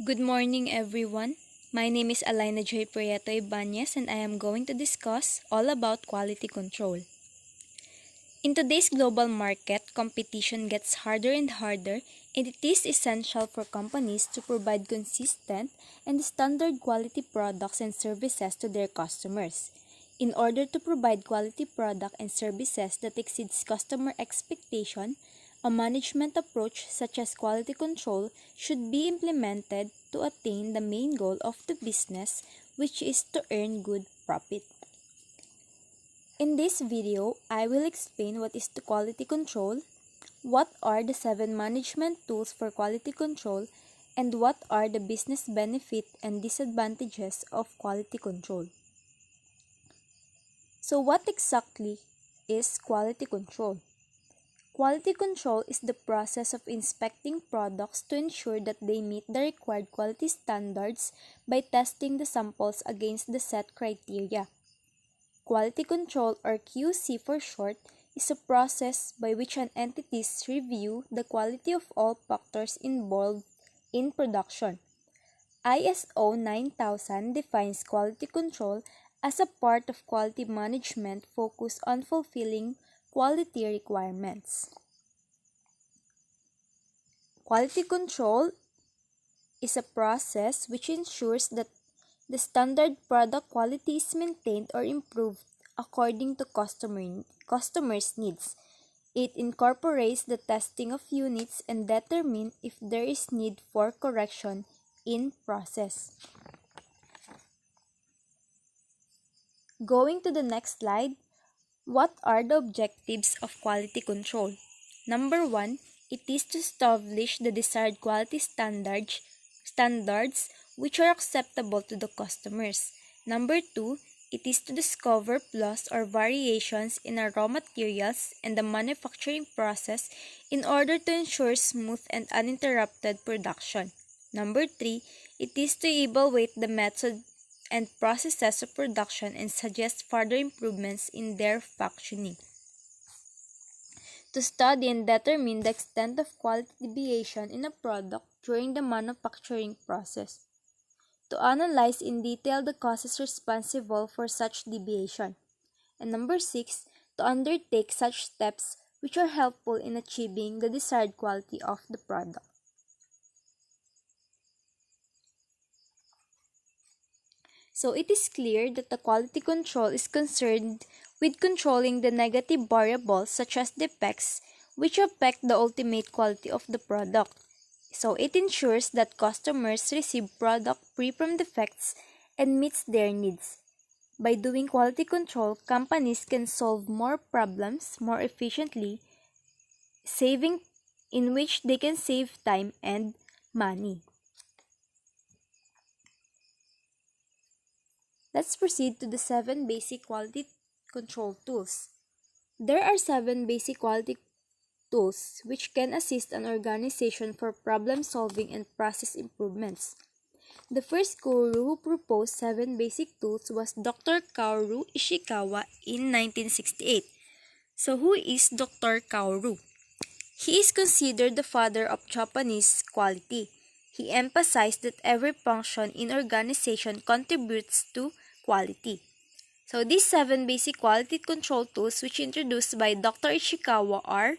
Good morning, everyone. My name is Allynna Ibañez, and I am going to discuss all about quality control. In today's global market, competition gets harder and harder, and it is essential for companies to provide consistent and standard quality products and services to their customers. In order to provide quality product and services that exceeds customer expectation, a management approach such as quality control should be implemented to attain the main goal of the business, which is to earn good profit. In this video, I will explain what is the quality control, what are the 7 management tools for quality control, and what are the business benefits and disadvantages of quality control. So what exactly is quality control? Quality control is the process of inspecting products to ensure that they meet the required quality standards by testing the samples against the set criteria. Quality control, or QC for short, is a process by which an entities review the quality of all factors involved in production. ISO 9000 defines quality control as a part of quality management focused on fulfilling quality requirements. Quality control is a process which ensures that the standard product quality is maintained or improved according to customers' needs. It incorporates the testing of units and determines if there is need for correction in process. Going to the next slide, what are the objectives of quality control? Number 1, it is to establish the desired quality standards which are acceptable to the customers. Number 2, it is to discover flaws or variations in our raw materials and the manufacturing process in order to ensure smooth and uninterrupted production. Number 3, it is to evaluate the method and processes of production and suggest further improvements in their functioning. To study and determine the extent of quality deviation in a product during the manufacturing process. To analyze in detail the causes responsible for such deviation. And number 6, to undertake such steps which are helpful in achieving the desired quality of the product. So it is clear that the quality control is concerned with controlling the negative variables such as defects which affect the ultimate quality of the product. So it ensures that customers receive product free from defects and meets their needs. By doing quality control, companies can solve more problems more efficiently, saving in which they can save time and money. Let's proceed to the 7 basic quality control tools. There are 7 basic quality tools which can assist an organization for problem solving and process improvements. The first guru who proposed 7 basic tools was Dr. Kaoru Ishikawa in 1968. So who is Dr. Kaoru? He is considered the father of Japanese quality. He emphasized that every function in organization contributes to quality. So these 7 basic quality control tools which introduced by Dr. Ishikawa are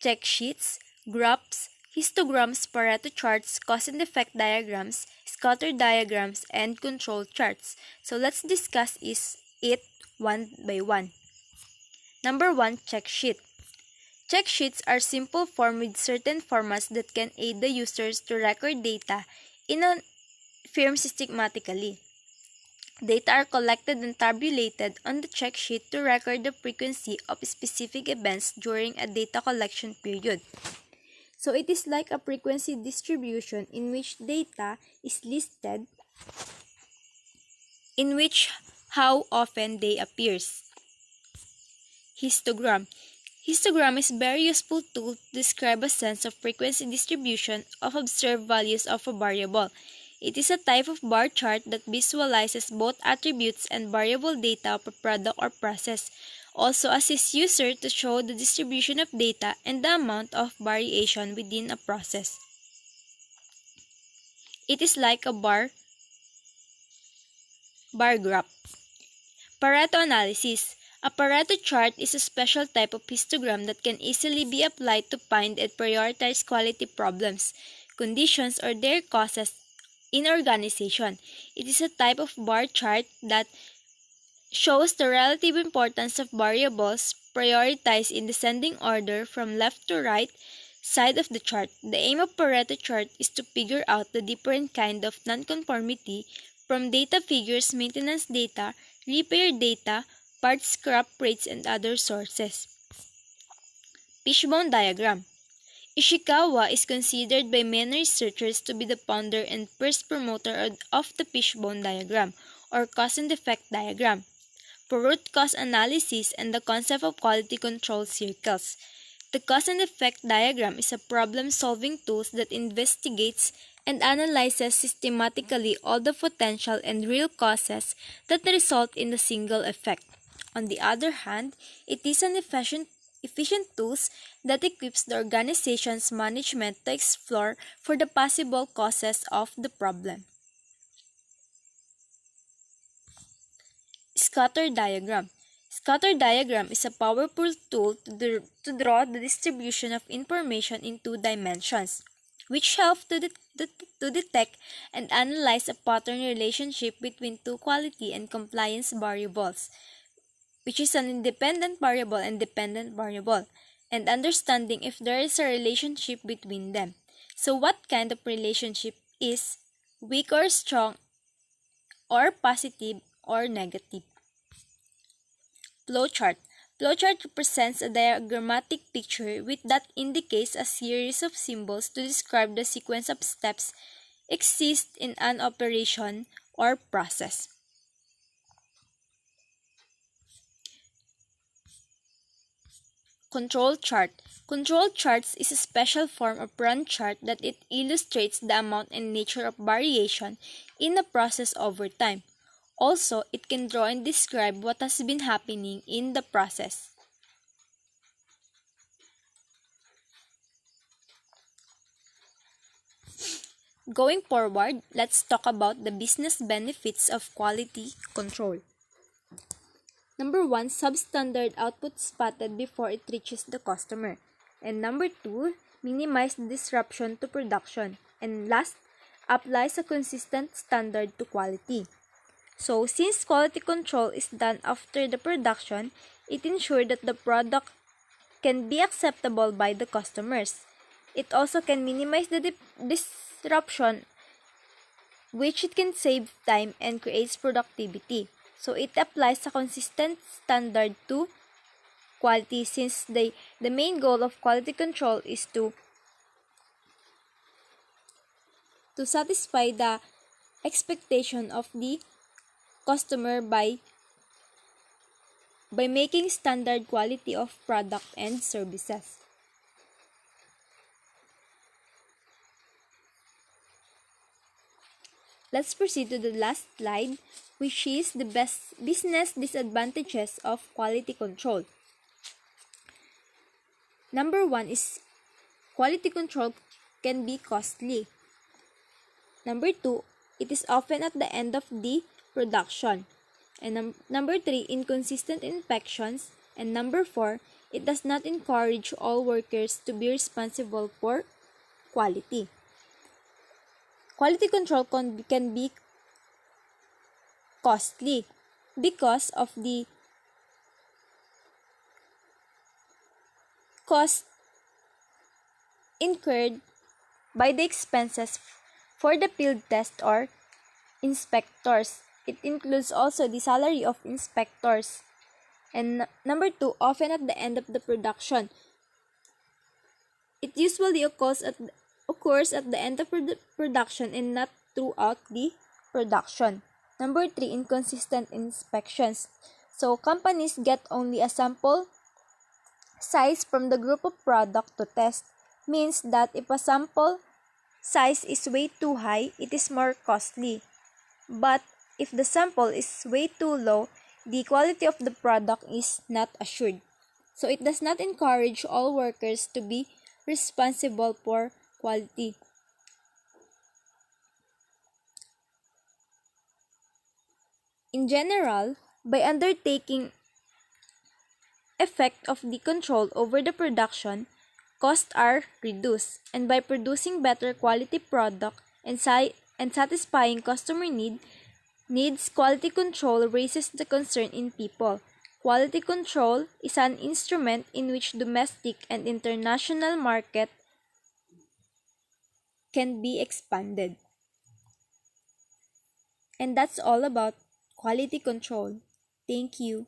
check sheets, graphs, histograms, Pareto charts, cause and effect diagrams, scatter diagrams, and control charts. So let's discuss it one by one. Number 1, check sheet. Check sheets are simple form with certain formats that can aid the users to record data in a firm systematically. Data are collected and tabulated on the check sheet to record the frequency of specific events during a data collection period. So it is like a frequency distribution in which data is listed in which how often they appears. Histogram. Histogram is a very useful tool to describe a sense of frequency distribution of observed values of a variable. It is a type of bar chart that visualizes both attributes and variable data of a product or process. Also assists user to show the distribution of data and the amount of variation within a process. It is like a bar graph. Pareto analysis. A Pareto chart is a special type of histogram that can easily be applied to find and prioritize quality problems, conditions, or their causes in organization. It is a type of bar chart that shows the relative importance of variables prioritized in descending order from left to right side of the chart. The aim of Pareto chart is to figure out the different kind of nonconformity from data figures, maintenance data, repair data, parts scrap rates, and other sources. Fishbone diagram. Ishikawa is considered by many researchers to be the founder and first promoter of the fishbone diagram, or cause and effect diagram, for root cause analysis and the concept of quality control circles. The cause and effect diagram is a problem-solving tool that investigates and analyzes systematically all the potential and real causes that result in a single effect. On the other hand, it is an efficient tool that equips the organization's management to explore for the possible causes of the problem. Scatter diagram. Scatter diagram is a powerful tool to draw the distribution of information in two dimensions, which help to detect and analyze a pattern relationship between two quality and compliance variables, which is an independent variable and dependent variable, and understanding if there is a relationship between them. So what kind of relationship is weak or strong, or positive or negative? Flowchart. Flowchart represents a diagrammatic picture that indicates a series of symbols to describe the sequence of steps exist in an operation or process. Control chart. Control charts is a special form of run chart that it illustrates the amount and nature of variation in a process over time. Also, it can draw and describe what has been happening in the process. Going forward, let's talk about the business benefits of quality control. Number 1, substandard output spotted before it reaches the customer. And number 2, minimize the disruption to production. And last, applies a consistent standard to quality. So, since quality control is done after the production, it ensures that the product can be acceptable by the customers. It also can minimize the disruption, which it can save time and creates productivity. So it applies a consistent standard to quality, since the main goal of quality control is to satisfy the expectation of the customer by making standard quality of product and services. Let's proceed to the last slide, which is the best business disadvantages of quality control. Number 1 is quality control can be costly. Number 2, it is often at the end of the production. And number 3, inconsistent inspections. And number 4, it does not encourage all workers to be responsible for quality. Quality control can be costly because of the cost incurred by the expenses for the field test or inspectors. It includes also the salary of inspectors. And number 2, often at the end of the production. It usually occurs at the end of production and not throughout the production. Number 3, inconsistent inspections. So companies get only a sample size from the group of product to test. Means that if a sample size is way too high, it is more costly. But if the sample is way too low, the quality of the product is not assured. So it does not encourage all workers to be responsible for quality. In general, by undertaking effect of the control over the production, costs are reduced, and by producing better quality product and satisfying customer needs, quality control raises the concern in people. Quality control is an instrument in which domestic and international market can be expanded. And that's all about quality control. Thank you.